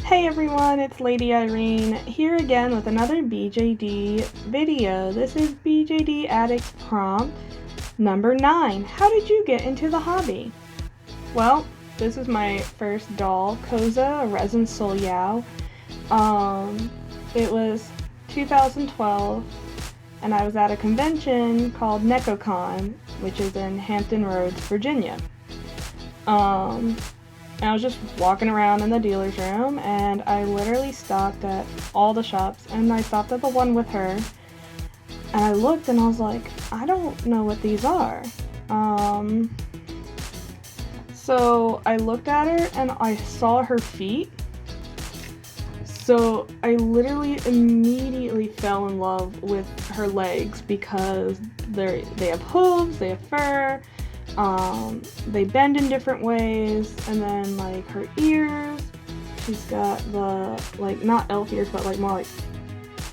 Hey everyone, it's Lady Irene here again with another BJD video. This is BJD Addicts prompt number 9. How did you get into the hobby? Well, this is my first doll, Koza, a resin soul Yao. It was 2012 and I was at a convention called NecoCon, which is in Hampton Roads, Virginia. And I was just walking around in the dealer's room and I literally stopped at all the shops and I stopped at the one with her and I looked and I was like, I don't know what these are. So I looked at her and I saw her feet. So I literally immediately fell in love with her legs because they have hooves, they have fur, they bend in different ways, and then like her ears, she's got the like not elf ears but like more like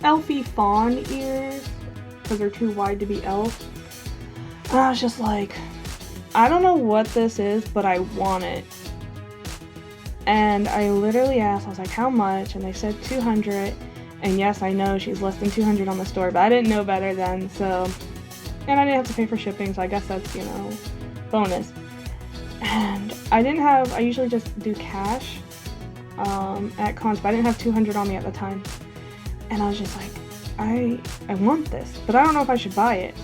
elfy fawn ears because they're too wide to be elf. And I was just like, I don't know what this is, but I want it. And I literally asked, I was like, how much? And they said 200. And yes, I know she's less than 200 on the store, but I didn't know better then, so. And I didn't have to pay for shipping, so I guess that's, bonus. And I usually just do cash at cons, but I didn't have 200 on me at the time. And I was just like, I want this, but I don't know if I should buy it.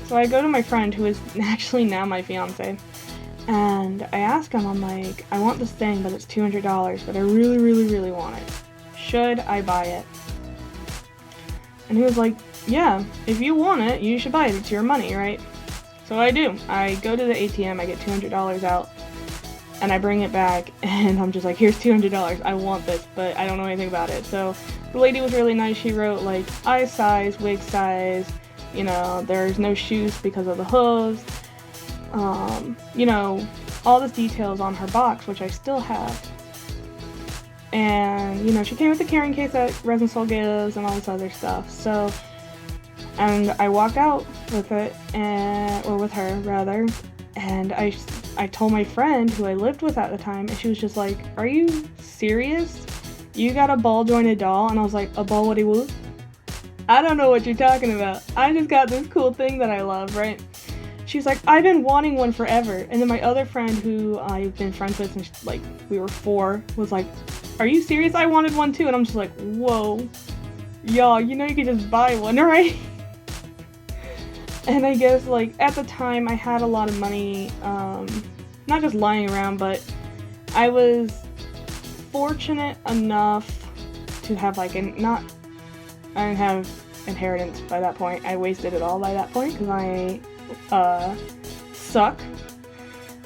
So I go to my friend, who is actually now my fiance, and I ask him, I'm like, I want this thing, but it's $200, but I really, really, really want it. Should I buy it? And he was like, yeah, if you want it, you should buy it. It's your money, right? So I do. I go to the ATM, I get $200 out, and I bring it back, and I'm just like, here's $200, I want this, but I don't know anything about it. So the lady was really nice. She wrote, like, eye size, wig size, there's no shoes because of the hooves, all the details on her box, which I still have. And, she came with the carrying case that Resin Soul gives and all this other stuff. So, and I walked out with it, or with her, rather, and I told my friend who I lived with at the time, and she was just like, are you serious? You got a ball jointed doll? And I was like, a ball woody woo? I don't know what you're talking about. I just got this cool thing that I love, right? She's like, I've been wanting one forever. And then my other friend, who I've been friends with since, like, we were 4, was like, are you serious? I wanted one too. And I'm just like, whoa. Y'all, you could just buy one, right? And I guess, like, at the time, I had a lot of money, not just lying around, but I was fortunate enough to have, like, I didn't have inheritance by that point. I wasted it all by that point because I suck.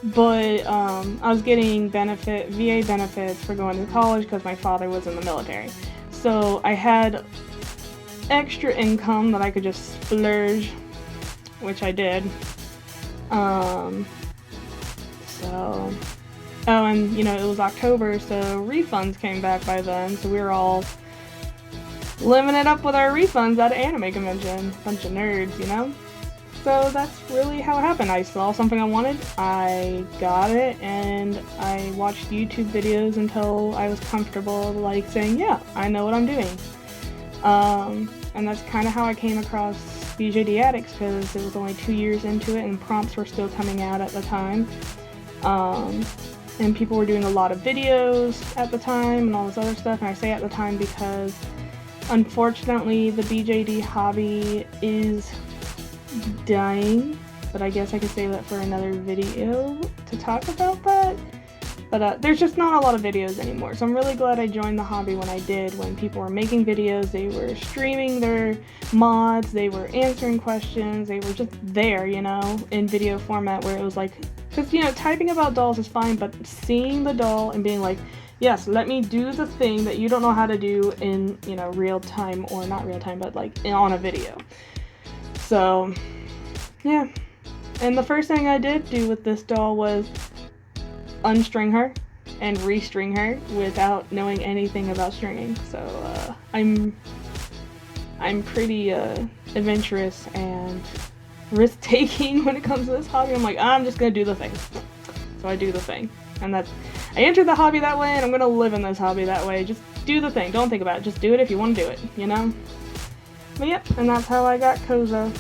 But I was getting VA benefits for going to college because my father was in the military. So I had extra income that I could just splurge, which I did. And it was October, so refunds came back by then, so we were all living it up with our refunds at an anime convention. Bunch of nerds, So that's really how it happened. I saw something I wanted, I got it, and I watched YouTube videos until I was comfortable, like, saying, yeah, I know what I'm doing. And that's kind of how I came across BJD Addicts, because it was only 2 years into it and prompts were still coming out at the time. And people were doing a lot of videos at the time and all this other stuff, and I say at the time because unfortunately the BJD hobby is dying, but I guess I could save that for another video to talk about that. But there's just not a lot of videos anymore, so I'm really glad I joined the hobby when I did, when people were making videos, they were streaming their mods, they were answering questions, they were just there, in video format, where it was like, because, typing about dolls is fine, but seeing the doll and being like, yes, let me do the thing that you don't know how to do in, real time, or not real time, but like on a video. So, yeah. And the first thing I did do with this doll was unstring her and restring her without knowing anything about stringing. So, I'm pretty adventurous and risk-taking when it comes to this hobby. I'm like, I'm just gonna do the thing. So I do the thing. And I entered the hobby that way, and I'm gonna live in this hobby that way. Just do the thing. Don't think about it. Just do it if you want to do it, you know? But yep, and that's how I got Koza.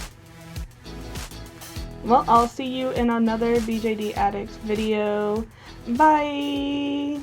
Well, I'll see you in another BJD Addicts video. Bye!